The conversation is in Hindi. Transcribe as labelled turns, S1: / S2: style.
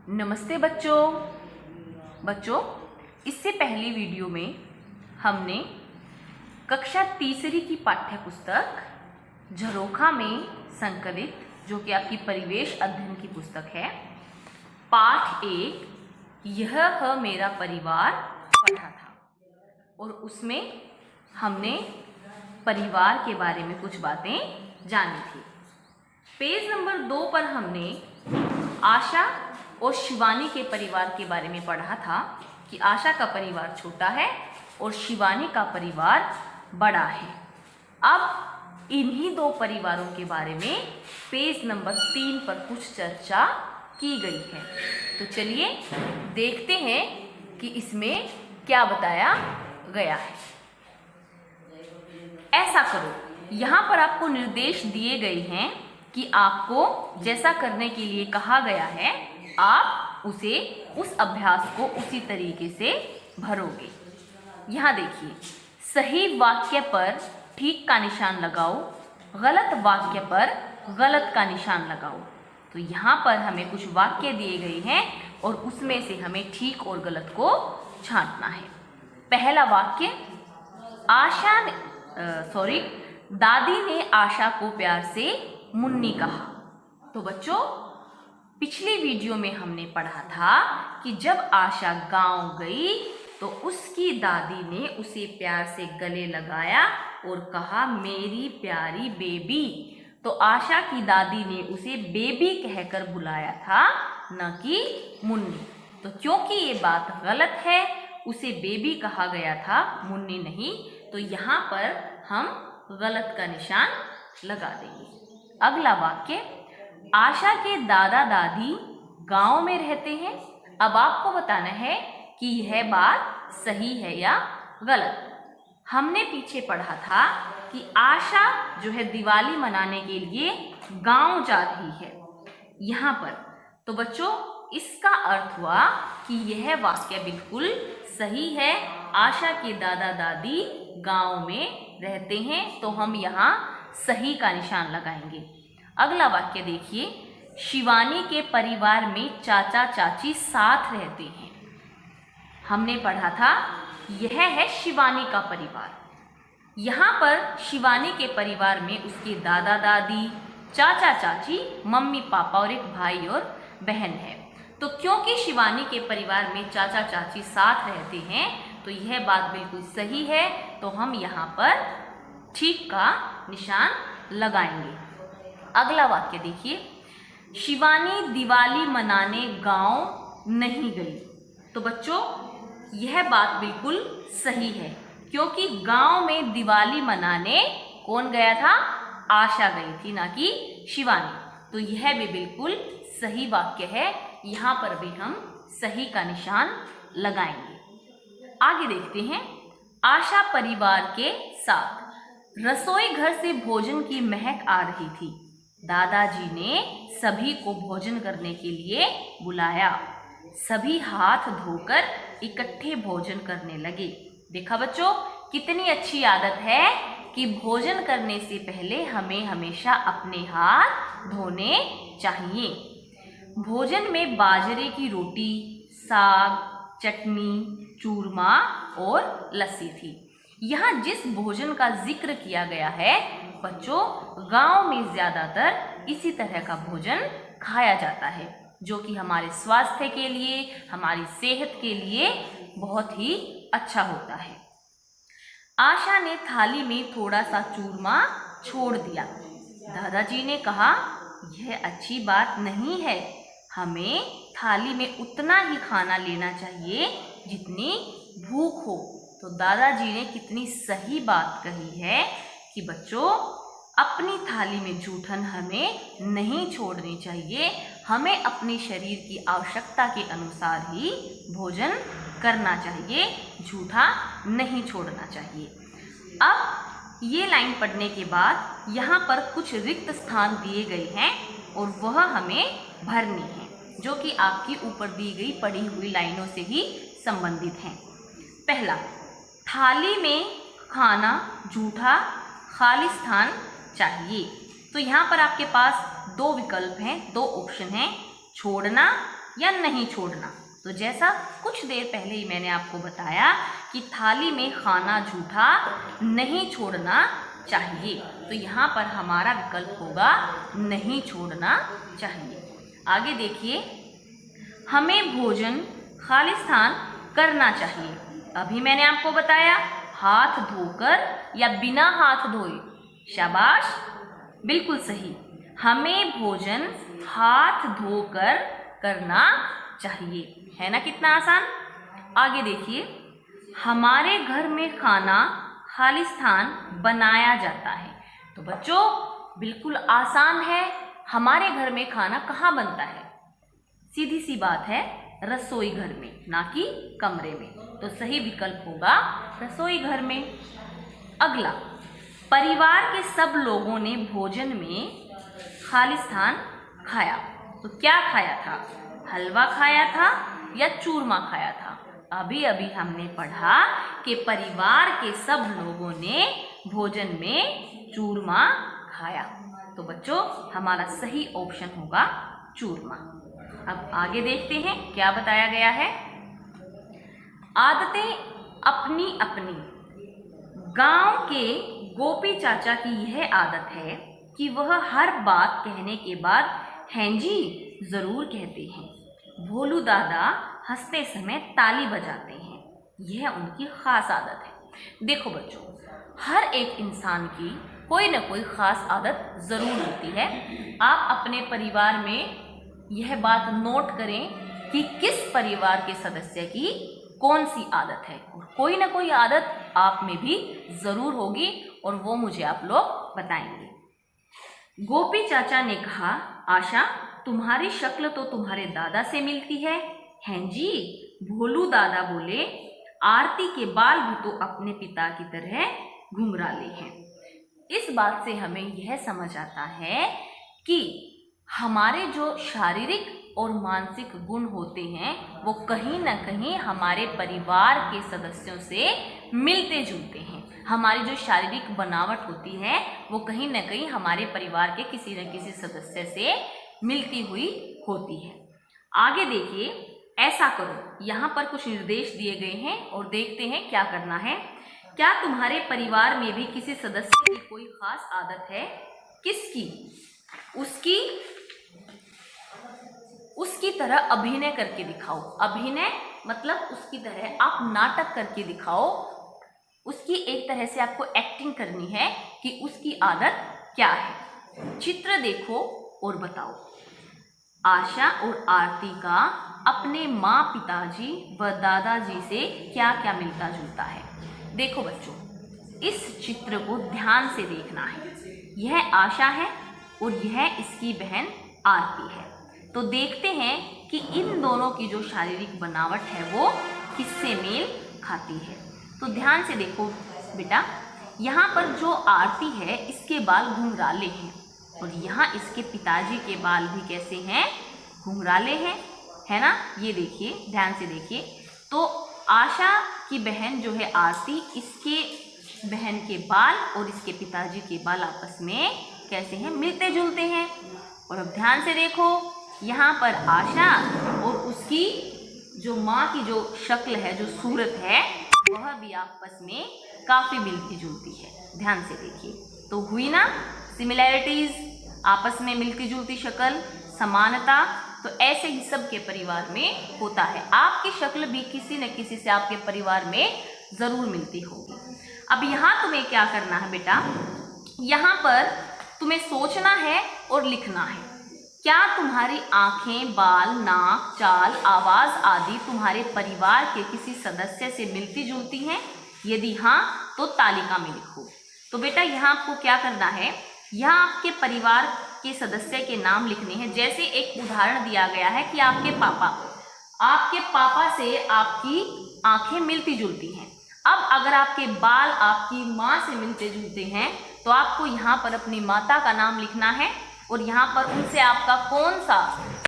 S1: नमस्ते बच्चों, इससे पहली वीडियो में हमने कक्षा तीसरी की पाठ्य पुस्तक झरोखा में संकलित, जो कि आपकी परिवेश अध्ययन की पुस्तक है, पाठ 1 यह है मेरा परिवार पढ़ा था। और उसमें हमने परिवार के बारे में कुछ बातें जानी थी। पेज नंबर 2 पर हमने आशा और शिवानी के परिवार के बारे में पढ़ा था कि आशा का परिवार छोटा है और शिवानी का परिवार बड़ा है। अब इन्हीं दो परिवारों के बारे में पेज नंबर 3 पर कुछ चर्चा की गई है। तो चलिए देखते हैं कि इसमें क्या बताया गया है। ऐसा करो, यहाँ पर आपको निर्देश दिए गए हैं कि आपको जैसा करने के लिए कहा गया है आप उस अभ्यास को उसी तरीके से भरोगे। यहाँ देखिए, सही वाक्य पर ठीक का निशान लगाओ, गलत वाक्य पर गलत का निशान लगाओ। तो यहाँ पर हमें कुछ वाक्य दिए गए हैं और उसमें से हमें ठीक और गलत को छांटना है। पहला वाक्य, दादी ने आशा को प्यार से मुन्नी कहा। तो बच्चों, पिछली वीडियो में हमने पढ़ा था कि जब आशा गांव गई तो उसकी दादी ने उसे प्यार से गले लगाया और कहा, मेरी प्यारी बेबी। तो आशा की दादी ने उसे बेबी कहकर बुलाया था, न कि मुन्नी। तो क्योंकि ये बात गलत है, उसे बेबी कहा गया था, मुन्नी नहीं, तो यहाँ पर हम गलत का निशान लगा देंगे। अगला वाक्य, आशा के दादा दादी गांव में रहते हैं। अब आपको बताना है कि यह बात सही है या गलत। हमने पीछे पढ़ा था कि आशा जो है दिवाली मनाने के लिए गांव जा रही है यहाँ पर। तो बच्चों, इसका अर्थ हुआ कि यह वाक्य बिल्कुल सही है। आशा के दादा दादी गांव में रहते हैं, तो हम यहाँ सही का निशान लगाएंगे। अगला वाक्य देखिए, शिवानी के परिवार में चाचा चाची साथ रहते हैं। हमने पढ़ा था यह है शिवानी का परिवार। यहाँ पर शिवानी के परिवार में उसके दादा दादी, चाचा चाची, मम्मी पापा और एक भाई और बहन है। तो क्योंकि शिवानी के परिवार में चाचा चाची साथ रहते हैं, तो यह बात बिल्कुल सही है, तो हम यहाँ पर ठीक का निशान लगाएंगे। अगला वाक्य देखिए, शिवानी दिवाली मनाने गांव नहीं गई। तो बच्चों, यह बात बिल्कुल सही है, क्योंकि गांव में दिवाली मनाने कौन गया था? आशा गई थी, ना कि शिवानी। तो यह भी बिल्कुल सही वाक्य है, यहाँ पर भी हम सही का निशान लगाएंगे। आगे देखते हैं, आशा परिवार के साथ रसोई घर से भोजन की महक आ रही थी। दादाजी ने सभी को भोजन करने के लिए बुलाया। सभी हाथ धोकर इकट्ठे भोजन करने लगे। देखा बच्चों, कितनी अच्छी आदत है कि भोजन करने से पहले हमें हमेशा अपने हाथ धोने चाहिए। भोजन में बाजरे की रोटी, साग, चटनी, चूरमा और लस्सी थी। यहाँ जिस भोजन का जिक्र किया गया है बच्चों, गांव में ज़्यादातर इसी तरह का भोजन खाया जाता है, जो कि हमारे स्वास्थ्य के लिए, हमारी सेहत के लिए बहुत ही अच्छा होता है। आशा ने थाली में थोड़ा सा चूरमा छोड़ दिया। दादाजी ने कहा, यह अच्छी बात नहीं है, हमें थाली में उतना ही खाना लेना चाहिए जितनी भूख हो। तो दादाजी ने कितनी सही बात कही है कि बच्चों, अपनी थाली में जूठन हमें नहीं छोड़नी चाहिए। हमें अपने शरीर की आवश्यकता के अनुसार ही भोजन करना चाहिए, झूठा नहीं छोड़ना चाहिए। अब ये लाइन पढ़ने के बाद यहाँ पर कुछ रिक्त स्थान दिए गए हैं और वह हमें भरनी है, जो कि आपकी ऊपर दी गई पढ़ी हुई लाइनों से ही संबंधित हैं। पहला, थाली में खाना जूठा खाली स्थान चाहिए। तो यहाँ पर आपके पास दो विकल्प हैं, दो ऑप्शन हैं, छोड़ना या नहीं छोड़ना। तो जैसा कुछ देर पहले ही मैंने आपको बताया कि थाली में खाना जूठा नहीं छोड़ना चाहिए, तो यहाँ पर हमारा विकल्प होगा नहीं छोड़ना चाहिए। आगे देखिए, हमें भोजन खालिस्तान करना चाहिए। अभी मैंने आपको बताया हाथ धोकर या बिना हाथ धोए। शाबाश, बिल्कुल सही। हमें भोजन हाथ धोकर करना चाहिए, है ना, कितना आसान। आगे देखिए, हमारे घर में खाना खालिस्तान बनाया जाता है। तो बच्चों बिल्कुल आसान है, हमारे घर में खाना कहाँ बनता है? सीधी सी बात है, रसोई घर में, ना कि कमरे में। तो सही विकल्प होगा रसोई घर में। अगला, परिवार के सब लोगों ने भोजन में खालिस्तान खाया। तो क्या खाया था? हलवा खाया था या चूरमा खाया था? अभी अभी हमने पढ़ा कि परिवार के सब लोगों ने भोजन में चूरमा खाया। तो बच्चों हमारा सही ऑप्शन होगा चूरमा। अब आगे देखते हैं क्या बताया गया है। आदतें अपनी अपनी। गांव के गोपी चाचा की यह आदत है कि वह हर बात कहने के बाद हैं जी जरूर कहते हैं। भोलू दादा हंसते समय ताली बजाते हैं, यह उनकी खास आदत है। देखो बच्चों, हर एक इंसान की कोई ना कोई खास आदत ज़रूर होती है। आप अपने परिवार में यह बात नोट करें कि किस परिवार के सदस्य की कौन सी आदत है, और कोई ना कोई आदत आप में भी ज़रूर होगी, और वो मुझे आप लोग बताएंगे। गोपी चाचा ने कहा, आशा तुम्हारी शक्ल तो तुम्हारे दादा से मिलती है। हैं जी, भोलू दादा बोले, आरती के बाल भी तो अपने पिता की तरह घुंघराले हैं। इस बात से हमें यह समझ आता है कि हमारे जो शारीरिक और मानसिक गुण होते हैं वो कहीं ना कहीं हमारे परिवार के सदस्यों से मिलते जुलते हैं। हमारी जो शारीरिक बनावट होती है वो कहीं ना कहीं हमारे परिवार के किसी न किसी सदस्य से मिलती हुई होती है। आगे देखिए, ऐसा करो, यहाँ पर कुछ निर्देश दिए गए हैं और देखते हैं क्या करना है। क्या तुम्हारे परिवार में भी किसी सदस्य की कोई खास आदत है? किसकी? उसकी तरह अभिनय करके दिखाओ। अभिनय मतलब उसकी तरह आप नाटक करके दिखाओ। उसकी एक तरह से आपको एक्टिंग करनी है कि उसकी आदत क्या है। चित्र देखो और बताओ। आशा और आरती का अपने माँ, पिताजी व दादाजी से क्या क्या मिलता जुलता है। देखो बच्चों, इस चित्र को ध्यान से देखना है। यह आशा है और यह इसकी बहन आरती है। तो देखते हैं कि इन दोनों की जो शारीरिक बनावट है वो किससे मेल खाती है। तो ध्यान से देखो बेटा, यहाँ पर जो आरती है इसके बाल घुंघराले हैं, और यहाँ इसके पिताजी के बाल भी कैसे हैं? घुंघराले हैं, है ना। ये देखिए, ध्यान से देखिए। तो आशा की बहन जो है आरती, इसके बहन के बाल और इसके पिताजी के बाल आपस में कैसे हैं? मिलते जुलते हैं। और अब ध्यान से देखो, यहाँ पर आशा और उसकी जो माँ की जो शक्ल है, जो सूरत है, वह भी आपस में काफ़ी मिलती जुलती है। ध्यान से देखिए, तो हुई ना सिमिलैरिटीज़, आपस में मिलती जुलती शक्ल, समानता। तो ऐसे ही सबके परिवार में होता है। आपकी शक्ल भी किसी न किसी से आपके परिवार में ज़रूर मिलती होगी। अब यहाँ तुम्हें क्या करना है बेटा, यहाँ पर तुम्हें सोचना है और लिखना है। क्या तुम्हारी आँखें, बाल, नाक, चाल, आवाज़ आदि तुम्हारे परिवार के किसी सदस्य से मिलती जुलती हैं? यदि हाँ तो तालिका में लिखो। तो बेटा यहाँ आपको क्या करना है, यहाँ आपके परिवार के सदस्य के नाम लिखने हैं। जैसे एक उदाहरण दिया गया है कि आपके पापा से आपकी आँखें मिलती जुलती हैं। अब अगर आपके बाल आपकी माँ से मिलते जुलते हैं तो आपको यहाँ पर अपनी माता का नाम लिखना है, और यहाँ पर उनसे आपका कौन सा